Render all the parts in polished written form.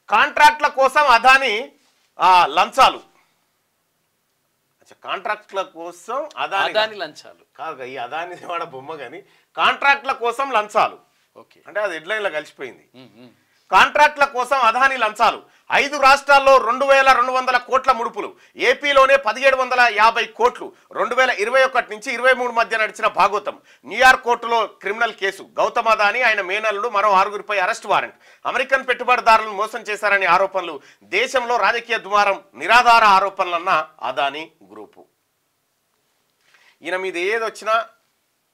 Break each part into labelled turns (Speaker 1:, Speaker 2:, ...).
Speaker 1: కాంట్రాక్ట్ల కోసం అదాని లంచాలు. కాంట్రాక్ట్ల కోసం అదాని లంచాలు కాదు, ఈ అదాని వాడ బొమ్మ కానీ కాంట్రాక్ట్ల కోసం లంచాలు. ఓకే, అంటే అది హెడ్లైన్లో కలిసిపోయింది. కాంట్రాక్ట్ల కోసం అదాని లంచాలు. 5 రాష్ట్రాల్లో 2200 కోట్ల ముడుపులు. ఏపీలోనే 1750 కోట్లు. 2021 నుంచి 23 మధ్య నడిచిన భాగోతం. న్యూయార్క్ కోర్టులో క్రిమినల్ కేసు. గౌతమ్ అదాని, ఆయన మేనల్లుడు, మరో 6గురిపై అరెస్ట్ వారెంట్. అమెరికన్ పెట్టుబడిదారులను మోసం చేశారని ఆరోపణలు. దేశంలో రాజకీయ దుమారం. నిరాధార ఆరోపణలన్న అదాని గ్రూపు. ఈయన మీద ఏదొచ్చినా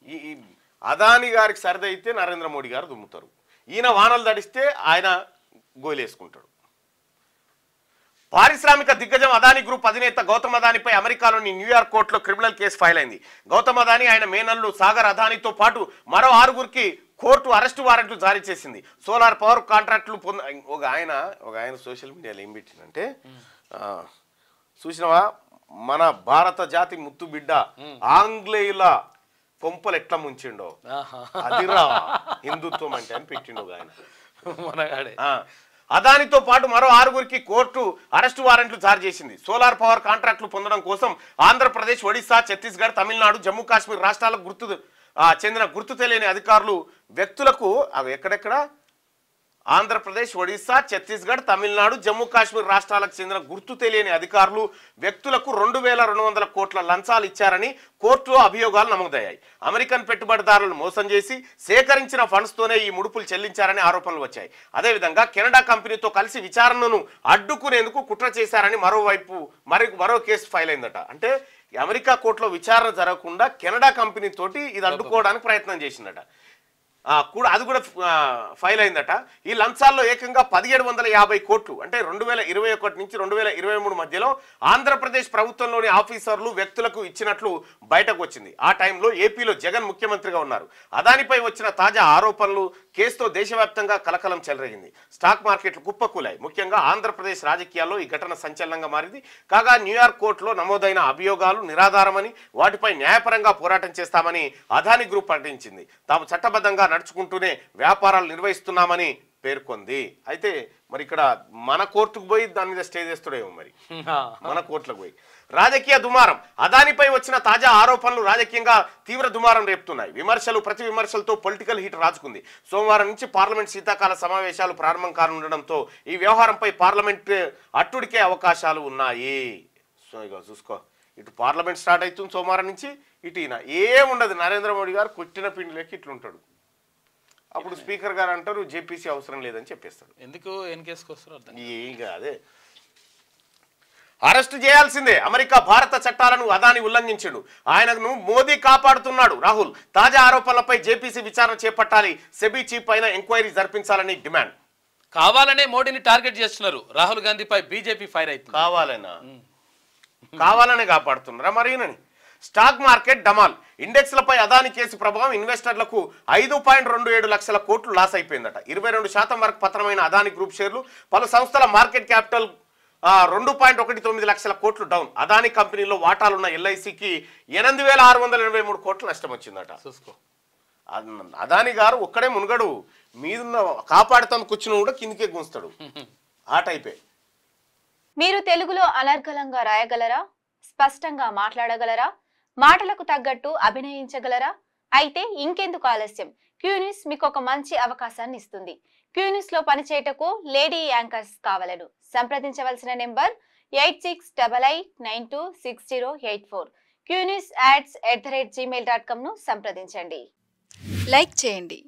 Speaker 1: ఈ అదాని గారికి సరిదైతే నరేంద్ర మోడీ గారు దుమ్ముతారు. ఈయన వానలు తడిస్తే ఆయన గోలేసుకుంటాడు. పారిశ్రామిక దిగ్గజం అదాని గ్రూప్ అధినేత గౌతమ్ అదానిపై అమెరికాలోని న్యూయార్క్ కోర్టులో క్రిమినల్ కేసు ఫైల్ అయింది. గౌతమ్ అదాని, ఆయన మేనల్లు సాగర్ అదానితో పాటు మరో 6గురికి కోర్టు అరెస్టు వారెంట్లు జారీ చేసింది. సోలార్ పవర్ కాంట్రాక్టులు ఒక ఆయన సోషల్ మీడియాలో ఏం పెట్టిందంటే, చూసినవా మన భారత జాతి ముత్తు బిడ్డ ఆంగ్లేయుల కొంపలు ఎట్లా ముంచిండో అదిరా హిందుత్వం అంటే అని పెట్టిండు ఆయన. అదానితో పాటు మరో 6గురికి కోర్టు అరెస్టు వారెంట్లు జారీ చేసింది. సోలార్ పవర్ కాంట్రాక్టులు పొందడం కోసం ఆంధ్రప్రదేశ్, ఒడిశా, ఛత్తీస్గఢ్, తమిళనాడు, జమ్మూ కాశ్మీర్ రాష్ట్రాలకు చెందిన గుర్తు తెలియని అధికారులు వ్యక్తులకు అవి ఎక్కడెక్కడ ఆంధ్రప్రదేశ్, ఒడిశా, ఛత్తీస్గఢ్, తమిళనాడు, జమ్మూ కాశ్మీర్ రాష్ట్రాలకు చెందిన గుర్తు తెలియని అధికారులు వ్యక్తులకు 2200 కోట్ల లంచాలు ఇచ్చారని కోర్టులో అభియోగాలు నమోదయ్యాయి. అమెరికన్ పెట్టుబడిదారులను మోసం చేసి సేకరించిన ఫండ్స్తోనే ఈ ముడుపులు చెల్లించారని ఆరోపణలు వచ్చాయి. అదేవిధంగా కెనడా కంపెనీతో కలిసి విచారణను అడ్డుకునేందుకు కుట్ర చేశారని మరో కేసు ఫైల్ అయిందట. అంటే అమెరికా కోర్టులో విచారణ జరగకుండా కెనడా కంపెనీ తోటి ఇది అడ్డుకోవడానికి ప్రయత్నం చేసిందట. అది కూడా ఫైల్ అయిందట. ఈ లంచాల్లో ఏకంగా 1750 కోట్లు, అంటే 2021 నుంచి 2023 మధ్యలో ఆంధ్రప్రదేశ్ ప్రభుత్వంలోని ఆఫీసర్లు వ్యక్తులకు ఇచ్చినట్లు బయటకు వచ్చింది. ఆ టైంలో ఏపీలో జగన్ ముఖ్యమంత్రిగా ఉన్నారు. అదానిపై వచ్చిన తాజా ఆరోపణలు కేసుతో దేశవ్యాప్తంగా కలకలం చెలరేగింది. స్టాక్ మార్కెట్లు కుప్పకూలాయి. ముఖ్యంగా ఆంధ్రప్రదేశ్ రాజకీయాల్లో ఈ ఘటన సంచలనంగా మారింది. కాగా న్యూయార్క్ కోర్టులో నమోదైన అభియోగాలు నిరాధారమని, వాటిపై న్యాయపరంగా పోరాటం చేస్తామని అదాని గ్రూప్ ప్రకటించింది. తాము చట్టబద్ధంగా నడుచుకుంటూనే వ్యాపారాలు నిర్వహిస్తున్నామని పేర్కొంది. అయితే మరి ఇక్కడ మన కోర్టుకు పోయి దాని మీద స్టే చేస్తాడేమో మరి మన కోర్టులకు పోయి. రాజకీయ దుమారం. అదానిపై వచ్చిన తాజా ఆరోపణలు రాజకీయంగా తీవ్ర దుమారం రేపుతున్నాయి. విమర్శలు ప్రతి విమర్శలతో పొలిటికల్ హీట్ రాజుకుంది. సోమవారం నుంచి పార్లమెంట్ శీతాకాల సమావేశాలు ప్రారంభం కానుండడంతో ఈ వ్యవహారంపై పార్లమెంట్ అట్టుడికే అవకాశాలు ఉన్నాయి. సో ఇక చూసుకో, ఇటు పార్లమెంట్ స్టార్ట్ అవుతుంది సోమవారం నుంచి, ఇటు ఈయన ఏముండదు. నరేంద్ర మోడీ గారు కొట్టిన పిండిలోకి ఇట్లుంటాడు. అప్పుడు స్పీకర్ గారు అంటారు జేపీసీ అవసరం లేదని చెప్పేస్తాడు.
Speaker 2: ఎందుకు ఎన్కేసుకొస్తారు
Speaker 1: అదే అరెస్టు చేయాల్సిందే. అమెరికా భారత చట్టాలను అదాని ఉల్లంఘించాడు. ఆయనను మోదీ కాపాడుతున్నాడు. రాహుల్ తాజా ఆరోపణలపై జేపీసీ విచారణ చేపట్టాలి. సెబీ చీఫ్ పైన ఎంక్వైరీ జరిపించాలని డిమాండ్.
Speaker 2: కావాలనే మోడీని టార్గెట్ చేస్తున్నారు. రాహుల్ గాంధీపై బీజేపీ ఫైర్ అవుతుంది.
Speaker 1: కావాలనే కాపాడుతున్నారా మరీనని. స్టాక్ మార్కెట్ డమాల్. ఇండెక్స్లపై అదాని కేసు ప్రభావం. ఇన్వెస్టర్లకు 5.27 లక్షల కోట్లు లాస్ అయిపోయిందట. 22% వరకు పతనమైన అదాని గ్రూప్ షేర్లు. పలు సంస్థల మార్కెట్ క్యాపిటల్ 2.19 లక్షల కోట్లు డౌన్. అదాని కంపెనీలో వాటాలున్న ఎల్ఐసికి 8683 కోట్లు నష్టం వచ్చిందట. చూసుకో, అదాని గారు ఒక్కడే మునుగడు, మీదున్న కాపాడుతాను కూర్చుని కూడా కిందికే గుంస్తాడు. ఆ టైపే.
Speaker 3: మీరు తెలుగులో అనర్గళంగా రాయగలరా? స్పష్టంగా మాట్లాడగలరా? మాటలకు తగ్గట్టు అభినయించగలరా? అయితే ఇంకెందుకు ఆలస్యం? క్యూన్యూస్ మీకు ఒక మంచి అవకాశాన్ని ఇస్తుంది. క్యూన్యూస్ లో పనిచేయటకు లేడీ యాంకర్స్ కావాలను సంప్రదించవలసిన నెంబర్ 8688926084. qnewsads@gmail.com ను సంప్రదించండి. లైక్ చేయండి.